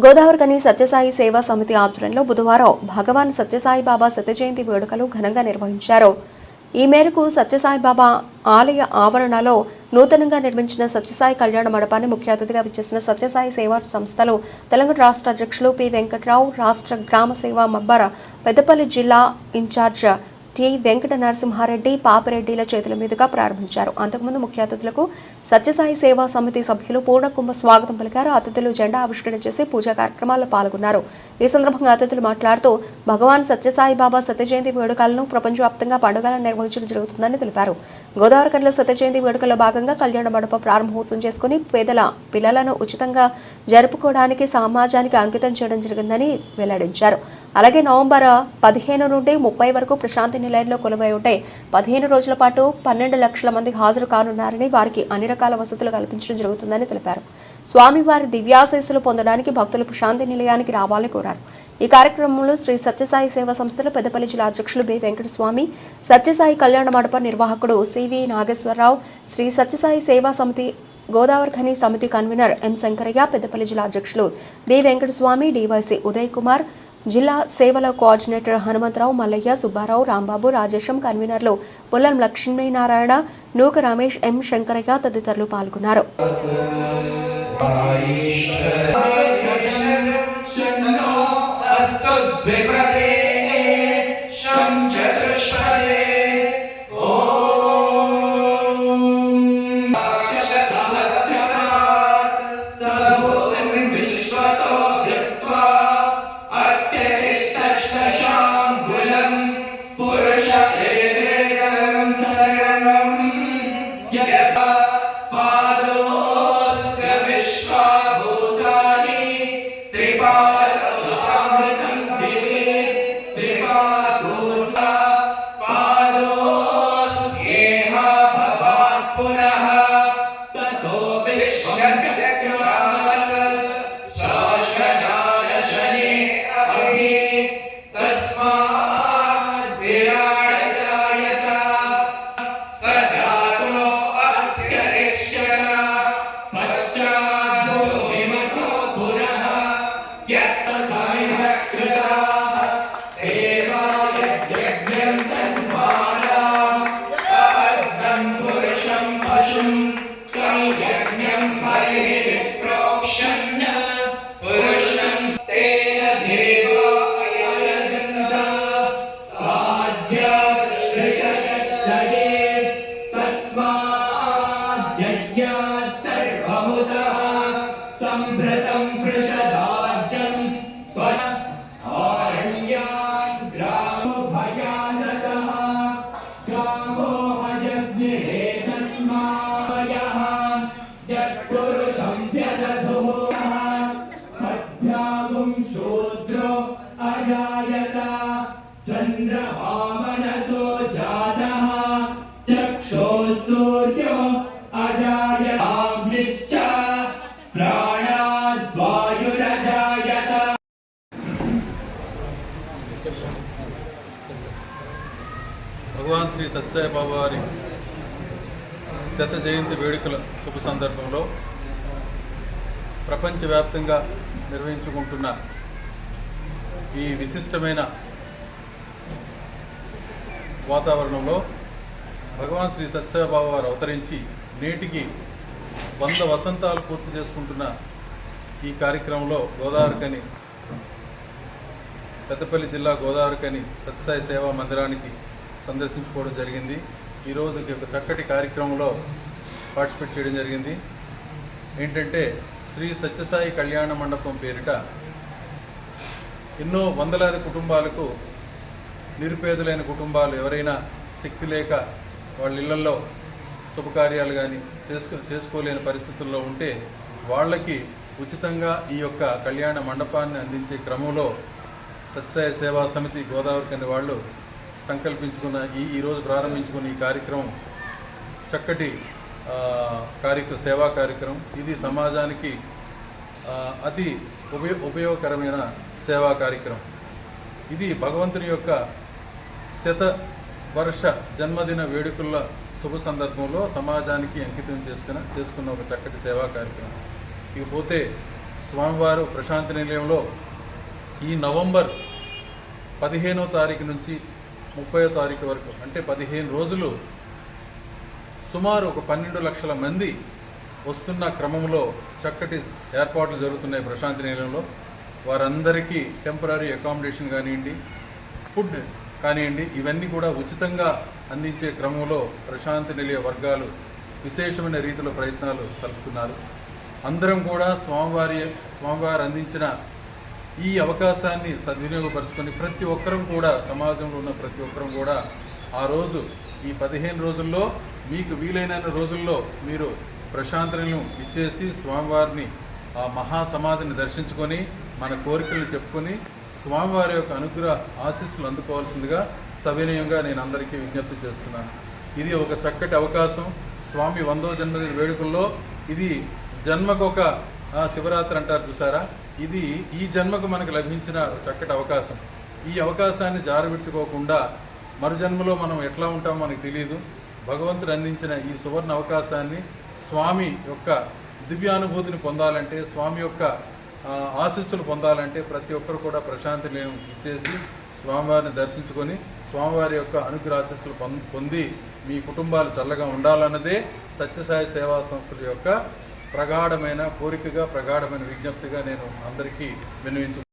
గోదావరికని సత్యసాయి సేవా సమితి ఆధ్వర్యంలో బుధవారం భగవాన్ సత్యసాయి బాబా శత జయంతి వేడుకలు ఘనంగా నిర్వహించారు. ఈ మేరకు సత్యసాయి బాబా ఆలయ ఆవరణలో నూతనంగా నిర్మించిన సత్యసాయి కళ్యాణ మండపాన్ని ముఖ్య అతిథిగా విచ్చేసిన సత్యసాయి సేవా సంస్థలు తెలంగాణ రాష్ట్ర అధ్యక్షులు పి వెంకట్రావు, రాష్ట్ర గ్రామ సేవా మబ్బర పెద్దపల్లి జిల్లా ఇన్ఛార్జ్ టి వెంకట నరసింహారెడ్డి, పాపిరెడ్డిల చేతుల మీదుగా ప్రారంభించారు. అంతకుముందు ముఖ్య అతిథులకు సత్యసాయి సేవా సమితి సభ్యులు పూర్ణకుంభ స్వాగతం పలికారు. అతిథులు జెండా ఆవిష్కరణ చేసి పూజా కార్యక్రమాల్లో పాల్గొన్నారు. ఈ సందర్భంగా అతిథులు మాట్లాడుతూ భగవాన్ సత్యసాయి బాబా శత జయంతి వేడుకలను ప్రపంచవ్యాప్తంగా పండుగలను నిర్వహించడం జరుగుతుందని తెలిపారు. గోదావరికనిలో శత జయంతి వేడుకల్లో భాగంగా కళ్యాణ మండపం ప్రారంభోత్సవం చేసుకుని పేదల పిల్లలను ఉచితంగా జరుపుకోవడానికి సమాజానికి అంకితం చేయడం జరిగిందని వెల్లడించారు. అలాగే నవంబర్ 15 నుండి 30 వరకు ప్రశాంతి నిలయంలో కొలువై ఉంటే 15 రోజుల పాటు 12 లక్షల మంది హాజరు కానున్నారని, వారికి అన్ని రకాల వసతులు కల్పించడం జరుగుతుందని తెలిపారు. స్వామివారి దివ్యాశీస్సులు పొందడానికి భక్తులు ప్రశాంతి నిలయానికి రావాలని కోరారు. ఈ కార్యక్రమంలో శ్రీ సత్యసాయి సేవా సంస్థల పెద్దపల్లి జిల్లా అధ్యక్షులు బి వెంకటస్వామి, సత్యసాయి కళ్యాణ మండప నిర్వాహకుడు సివి నాగేశ్వరరావు, శ్రీ సత్యసాయి సేవా సమితి గోదావరిఖని సమితి కన్వీనర్ ఎం శంకరయ్య, పెద్దపల్లి జిల్లా అధ్యక్షులు బి వెంకటస్వామి, డివైసీ ఉదయ్ కుమార్, జిల్లా సేవల కోఆర్డినేటర్ హనుమంతరావు, మల్లయ్య, సుబ్బారావు, రాంబాబు, రాజేశం, కన్వీనర్లు పుల్లం లక్ష్మీనారాయణ, నూక రమేష్, ఎం శంకరయ్య తదితరులు పాల్గొన్నారు. భగవాన్ శ్రీ సత్యసాయి బాబా వారి శత జయంతి వేడుకల శుభ సందర్భంలో ప్రపంచవ్యాప్తంగా నిర్వహించుకుంటున్న ఈ విశిష్టమైన వాతావరణంలో భగవాన్ శ్రీ సత్యసాయి బాబా వారు అవతరించి నేటికి 100 వసంతాలు పూర్తి చేసుకుంటున్న ఈ కార్యక్రమంలో గోదావరికని పెద్దపల్లి జిల్లా గోదావరికని సత్యసాయి సేవా మందిరానికి సందర్శించుకోవడం జరిగింది. ఈరోజు ఒక చక్కటి కార్యక్రమంలో పార్టిసిపేట్ చేయడం జరిగింది. ఏంటంటే శ్రీ సత్యసాయి కళ్యాణ మండపం పేరిట ఎన్నో వందలాది కుటుంబాలకు, నిరుపేదలైన కుటుంబాలు ఎవరైనా శక్తి లేక వాళ్ళ ఇళ్లలో శుభకార్యాలు కానీ చేసుకోలేని పరిస్థితుల్లో ఉంటే వాళ్ళకి ఉచితంగా ఈ యొక్క కళ్యాణ మండపాన్ని అందించే క్రమంలో సత్యసాయి సేవా సమితి గోదావరికని వాళ్ళు సంకల్పించుకున్న ఈరోజు ప్రారంభించుకున్న ఈ కార్యక్రమం చక్కటి సేవా కార్యక్రమం. ఇది సమాజానికి అతి ఉపయోగకరమైన సేవా కార్యక్రమం. ఇది భగవంతుని యొక్క శతవర్ష జన్మదిన వేడుకల శుభ సందర్భంలో సమాజానికి అంకితం చేసుకున్న ఒక చక్కటి సేవా కార్యక్రమం. ఇకపోతే స్వామివారు ప్రశాంతి నిలయంలో ఈ నవంబర్ 15వ తారీఖు నుంచి 30వ తారీఖు వరకు అంటే 15 రోజులు సుమారు ఒక 12 లక్షల మంది వస్తున్న క్రమంలో చక్కటి ఏర్పాట్లు జరుగుతున్నాయి ప్రశాంతి నిలయంలో. వారందరికీ టెంపరీ అకామిడేషన్ కానివ్వండి, ఫుడ్ కానివ్వండి, ఇవన్నీ కూడా ఉచితంగా అందించే క్రమంలో ప్రశాంతి నిలయ వర్గాలు విశేషమైన రీతిలో ప్రయత్నాలు సలుపుతున్నారు. అందరం కూడా స్వామివారు అందించిన ఈ అవకాశాన్ని సద్వినియోగపరుచుకొని ప్రతి ఒక్కరం కూడా, సమాజంలో ఉన్న ప్రతి ఒక్కరం కూడా ఆ రోజు ఈ 15 రోజుల్లో మీకు వీలైన రోజుల్లో మీరు ప్రశాంతతను ఇచ్చేసి స్వామివారిని ఆ మహాసమాధిని దర్శించుకొని మన కోరికలను చెప్పుకొని స్వామివారి యొక్క అనుగ్రహ ఆశీస్సులు అందుకోవాల్సిందిగా సవినయంగా నేను అందరికీ విజ్ఞప్తి చేస్తున్నాను. ఇది ఒక చక్కటి అవకాశం. స్వామి 100వ జన్మదిన వేడుకల్లో ఇది జన్మకొక శివరాత్రి అంటారు చూసారా, ఇది ఈ జన్మకు మనకు లభించిన చక్కటి అవకాశం. ఈ అవకాశాన్ని జారవిడ్చుకోకుండా మరు జన్మలో మనం ఎట్లా ఉంటామో మనకు తెలియదు. భగవంతుడు అందించిన ఈ సువర్ణ అవకాశాన్ని స్వామి యొక్క దివ్యానుభూతిని పొందాలంటే, స్వామి యొక్క ఆశీస్సులు పొందాలంటే ప్రతి ఒక్కరు కూడా ప్రశాంతి నిలయం ఇచ్చేసి స్వామివారిని దర్శించుకొని స్వామివారి యొక్క అనుగ్రహ ఆశీస్సులు పొంది మీ కుటుంబాలు చల్లగా ఉండాలన్నదే సత్యసాయి సేవా సంస్థల యొక్క ప్రగాఢమైన కోరికగా, ప్రగాఢమైన విజ్ఞప్తిగా నేను అందరికీ విన్నవించుకుంటున్నాను.